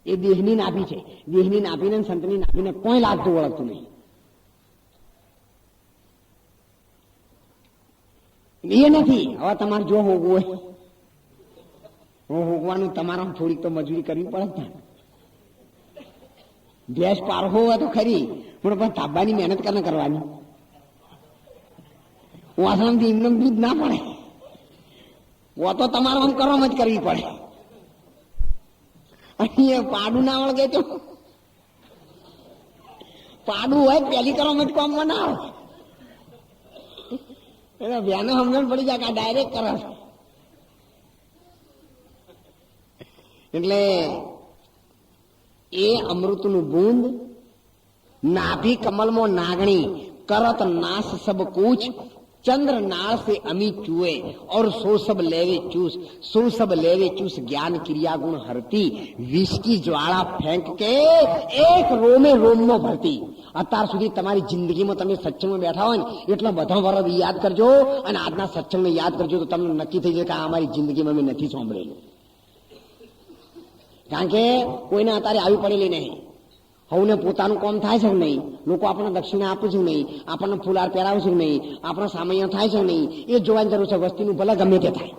એ દેહની નાભી છે. દેહની નાભીને સંતની નાભીને કોઈ લાગતું ઓળખતું નહીં. એ નથી. હવે તમારે જો હોગવું હોય, હોગવાનું તમારા થોડીક તો મજૂરી કરવી પડે ને. ભેંસ પારખો હોય તો ખરી, પણ તાબાની મહેનત કરે કરવાની. વાસણથી એમને દૂધ ના પડે, વો તો તમારે આમ કરમ જ કરવી પડે. અહીંયા પાડું ના વળગે તો પાડું હોય પેલી કરમ જ કામ ના આવે. એટલે વ્યાને સમજણ પડી જાય કે આ ડાયરેક્ટ કરે છે. એટલે એ અમૃતનું બૂંદ નાભી કમલમાં નાગણી करत नाश सब कुछ चंद्र नाल से अमी चुए और सो सब लेवे चूस ज्ञान क्रिया गुण हरती विष की ज्वाला फेंक के एक रोमे रोम में भरती. અત્યાર સુધી તમારી જિંદગીમાં તમે સત્સંગમાં બેઠા હોય ને એટલો બધો વરદ યાદ કરજો અને આજના સત્સંગને યાદ કરજો તો તમને નક્કી થઈ જાય કે આ અમારી જિંદગીમાં મેં નથી સાંભળેલું. કારણ કે કોઈને અત્યારે આવી પડેલી નહીં. હવને પોતાનું કામ થાય છે કે નહીં, લોકો આપણને દક્ષિણા આપે છે નહીં, આપણને ફૂલાર પહેરાવે છે નહીં, આપણને સામૈયા થાય છે નહીં, એ જોવાની જરૂર છે. વસ્તીનું ભલે ગમે તે થાય.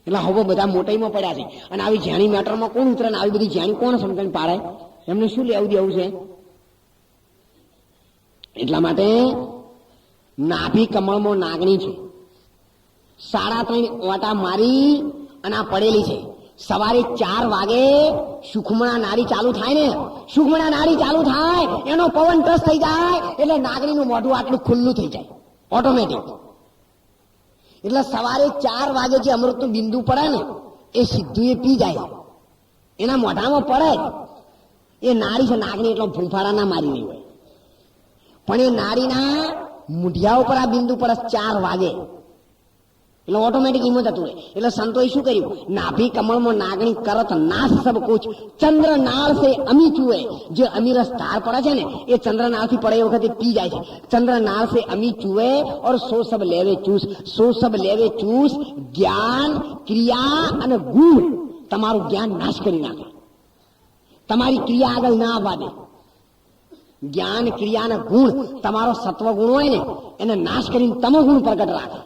એટલે હવે બધા મોટાઈમાં પડ્યા છે અને આવી જાણી મેટરમાં કોણ ઉતરે ને આવી બધી જાણી કોણ સમજણ પાડે? એમને શું લેવું દેવું છે? એટલા માટે નાભી કમળમાં નાગણી છે. 3.5 ઓટા મારી અને આ પડેલી છે. સવારે 4 વાગે સુખમણા નાડી ચાલુ થાય ને, સુખમણા નાડી ચાલુ થાય એનો પવન ટચ થઈ જાય એટલે નાગણીનું મોઢું આટલું ખુલ્લું થઈ જાય ઓટોમેટિક. એટલે સવારે 4 વાગે જે અમૃતનું બિંદુ પડે ને એ સીધું એ પી જાય, એના મોઢામાં પડે. એ નાડી છે નાગણી, એટલો ફૂંફાડા ના મારી નહીં હોય, પણ એ નાડીના મૂઢિયા ઉપર આ બિંદુ પડે 4 વાગે એટલે ઓટોમેટિક હિંમત હતું. એટલે સંતોએ શું કર્યું? નાભી કમળમાં નાગણી કરત નાશ સબ કુછ ચંદ્ર નાળ સે અમી ચુએ. જે અમીરસ ધાર પડે છે ને એ ચંદ્ર નાળ થી પડે એ વખતે પી જાય છે. ચંદ્ર નાળ સે અમી ચુએ ઓર સો સબ લેવે ચૂસ જ્ઞાન ક્રિયા અને ગુણ તમારું જ્ઞાન નાશ કરી નાખે, તમારી ક્રિયા આગળ ના આવવા દે. જ્ઞાન ક્રિયા અને ગુણ તમારો સત્વ ગુણ હોય ને એને નાશ કરીને તમો ગુણ પ્રગટ રાખે.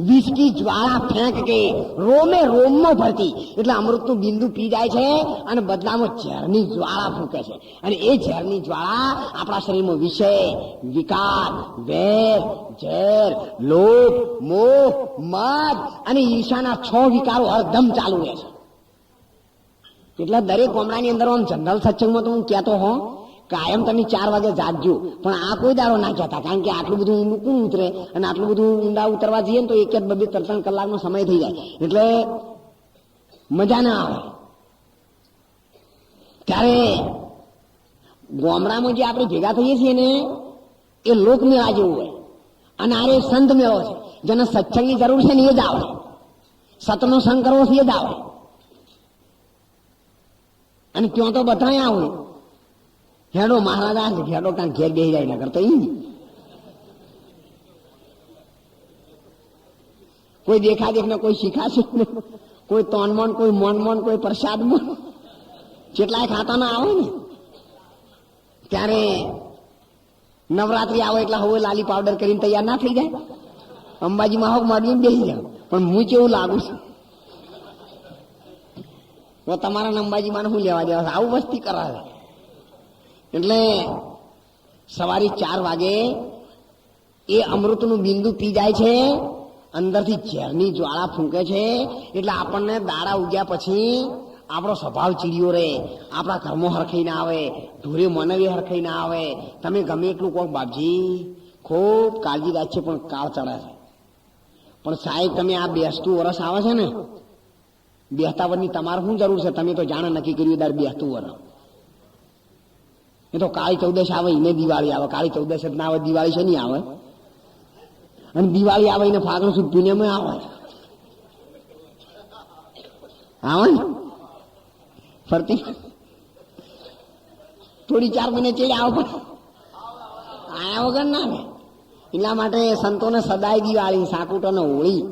વિષ કી જ્વાળા ફેંક કે રોમે રોમમાં ભરતી. એટલે અમૃતનું બિંદુ પી જાય છે અને બદલામાં ઝેરની જ્વાળા ફૂંકે છે. અને એ ઝેરની જ્વાળા આપણા શરીરમાં વિષય, વિકાર, વેર, ઝેર, લોભ, મોહ, મદ અને ઈર્ષાના 6 વિકારો હરદમ ચાલુ રહે છે. એટલે દરેક ગામડાની અંદર આમ જનરલ સત્સંગમાં તો હું કહેતો હોઉં કાયમ તમે 4 વાગે જાગજો, પણ આ કોઈ દાડો ના કહેતા. કારણ કે આટલું બધું ઊંડું કોણ ઉતરે અને આટલું બધું ઊંડા ઉતરવા જઈએ ને તો 1-2-3 કલાકનો સમય થઈ જાય એટલે મજા ના આવે. ત્યારે ગામડામાં જે આપણે ભેગા થઈએ છીએ ને એ લોકમેળા જેવું હોય અને આરે સંત મેળો છે. જેને સત્સંગની જરૂર છે ને એ જ આવે, સતનો સંગ કરવો છે એ જ આવે. અને ત્યાં તો બધા આવે હેડો મહારાજ હેડો કાંક ઘેર બેસી જાય ના કરતો કોઈ દેખા દેખ ને કોઈ શીખાશે કોઈ તોનમોન, કોઈ મોનમોન, કોઈ પ્રસાદમોન, જેટલાય ખાતા ના આવે ને. ત્યારે નવરાત્રી આવે એટલે હવે લાલી પાવડર કરીને તૈયાર ના થઈ જાય. અંબાજીમાં હોક માંડીને બેસી જાય. પણ હું કેવું લાગુ છું તો તમારા અંબાજીમાં શું લેવા દેવા? આવું વસ્તી કરાવે. એટલે સવારે 4 વાગે એ અમૃતનું બિંદુ પી જાય છે, અંદરથી ઝેરની જ્વાળા ફૂંકે છે. એટલે આપણને દાડા ઉગ્યા પછી આપણો સ્વભાવ ચીડિયો રહે, આપણા કર્મો હરખાઈ ના આવે, ઢોરે મનવી હરખાઈ ના આવે. તમે ગમે એટલું કહો બાપજી ખૂબ કાળજી રાખશે પણ કાળ ચડે છે. પણ સાહેબ તમે આ બેસતું વરસ આવે છે ને, બેસતા વરની તમારે શું જરૂર છે? તમે તો જાણે નક્કી કર્યું દર બેસતું વરસ. એ તો કાળી 14 આવે એને દિવાળી આવે, કાળી 14 ના આવે દિવાળી છે નહીં આવે. અને દિવાળી આવે એને ફાગણ સુદ પુણ્યમાં આવે ને ફરતી થોડી 4 મહિને ચેડે આવો પણ આયા વગર ના આવે. એટલા માટે સંતોને સદાય દિવાળી, સાકુટો ને હોળી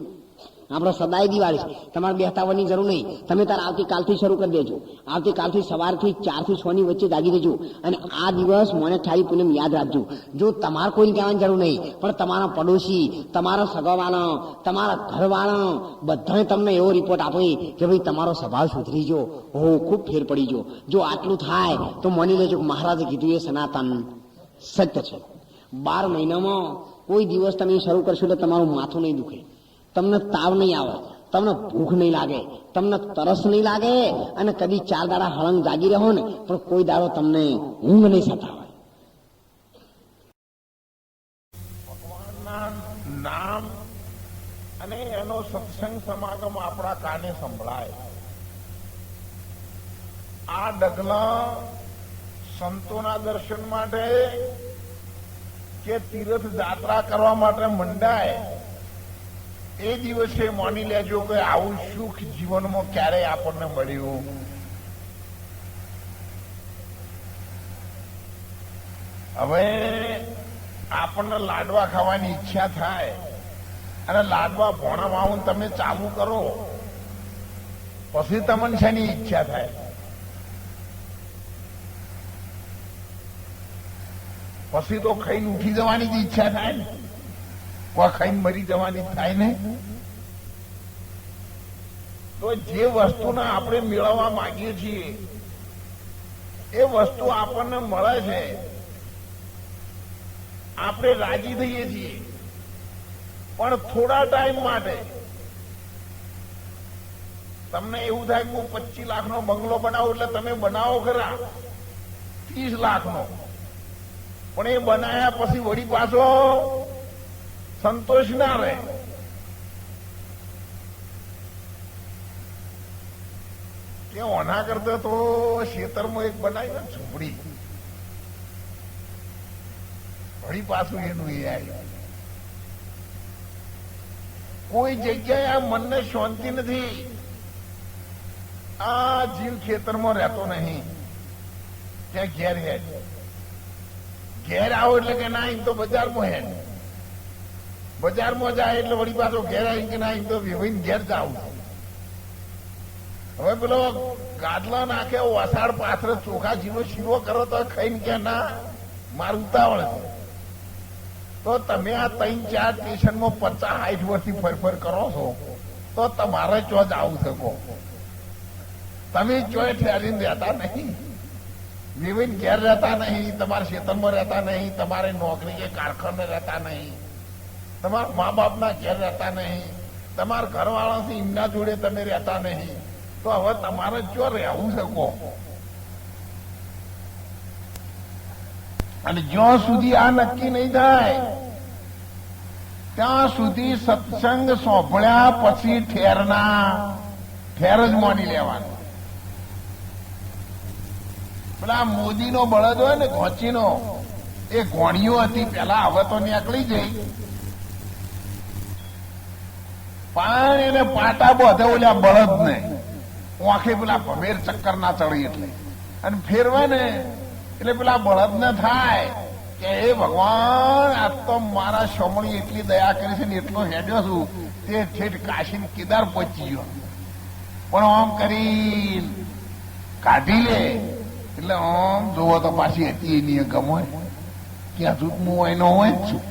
આપણો સદાય દિવાળી છે. તમારે બેસતાવવાની જરૂર નહીં. તમે તાર આવતીકાલથી શરૂ કરી દેજો. આવતીકાલથી સવારથી 4 થી 6 ની વચ્ચે જાગી દેજો અને આ દિવસ મને ઠારી પૂનમ યાદ રાખજો. જો તમારે કોઈને કહેવાની જરૂર નહીં, પણ તમારા પડોશી, તમારા સગાવાળા, તમારા ઘરવાળા બધાએ તમને એવો રિપોર્ટ આપે કે ભાઈ તમારો સ્વભાવ સુધરી ગયો, હો ખૂબ ફેર પડી ગયો. જો આટલું થાય તો માની લેજો કે મહારાજે કીધું એ સનાતન સત્ય છે. 12 મહિનામાં કોઈ દિવસ તમે શરૂ કરશો એટલે તમારું માથું નહીં દુખે, તમને તાવ નહીં આવે, તમને ભૂખ નહીં લાગે, તમને તરસ નહીં લાગે, અને કદી 4 દાડા હળંગ જાગી રહો ને પણ કોઈ દાડો તમને ઊંઘ નહીં સતાવે. ભગવાનના નામ અને એનો સત્સંગ સમાગમ આપણા કાને સંભળાય. આ ડગલા સંતોના દર્શન માટે કે તીર્થ યાત્રા કરવા માટે મંડાય એ દિવસે માની લેજો કે આવું સુખ જીવનમાં ક્યારેય આપણને મળ્યું. હવે આપણને લાડવા ખાવાની ઈચ્છા થાય અને લાડવા ભોણામાં આવું તમે ચાલુ કરો પછી તમને શેની ઈચ્છા થાય? પછી તો ખાઈને ઉઠી જવાની જ ઈચ્છા થાય ને, કોઈ ખાઈને મરી જવાની થાય ને. તો જે વસ્તુને આપણે મેળવવા માંગીએ છીએ એ વસ્તુ આપણને મળે છે, આપણે રાજી થઈએ છીએ, પણ થોડા ટાઈમ માટે. તમને એવું થાય કે હું 25 લાખનો બંગલો બનાવું એટલે તમે બનાવો ખરા 30 લાખનો, પણ એ બનાયા પછી વળી પાછો સંતોષ ના રહે. કે ઓના કરતા તો ખેતરમાં એક બનાવી ને ઝૂંપડી, વળી પાછું એનું એ આવ્યું. કોઈ જગ્યાએ આ મનને શાંતિ નથી. આ જીવ ખેતરમાં રહેતો નહીં, ત્યાં ઘેર હેડ, ઘેર આવો એટલે કે ના એમ તો બજારમાં હેડ, બજારમાં જાય એટલે વળી પાછો ઘેર આવી કે ના એમ તો વેવાઈને ઘેર જાવું. હવે પેલો ગાદલા નાખે વસાડ પાથરે ચોખા જીનો શીરો કરો તો ખાઈને કે ના મારું ઉતાવળ છે. તો તમે આ 3-4 સ્ટેશનમાં 50-60 વર્ષથી ફરફર કરો છો તો તમારે ચો જ આવું શકો. તમે ચોય ઠેરીને રહેતા નહીં, વેવાઈને ઘેર રહેતા નહીં, તમારા ખેતરમાં રહેતા નહીં, તમારે નોકરી કે કારખાને રહેતા નહીં, તમારા મા બાપના ઘેર રહેતા નહીં, તમારા ઘરવાળાથી એમના જોડે તમે રહેતા નહીં. તો હવે તમારે જો રહેવું શકો. અને જ્યાં સુધી આ નક્કી નહીં થાય ત્યાં સુધી સત્સંગ સોંભળ્યા પછી ઠેર જ માની લેવાનું. પેલા મોદીનો બળદ હોય ને ઘોંચીનો, એ ઘોણીઓ હતી પેલા, હવે તો નીકળી જઈ, પણ એને પાટા બધે ઓલ્યા બળદ ને આંખે પેલા ભમેર ચક્કર ના ચડી એટલે, અને ફેરવે ને એટલે પેલા બળદ ને થાય કે હે ભગવાન, આ તો મારા શમણી એટલી દયા કરી છે ને એટલો હેડ્યો છું તે ઠેઠ કાશી કેદાર પહોંચી ગયો. પણ આમ કરી કાઢી લે એટલે આમ જોવો તો પાછી હતી એની ગમ હોય કે હજુ હું એનો હોય જ છું.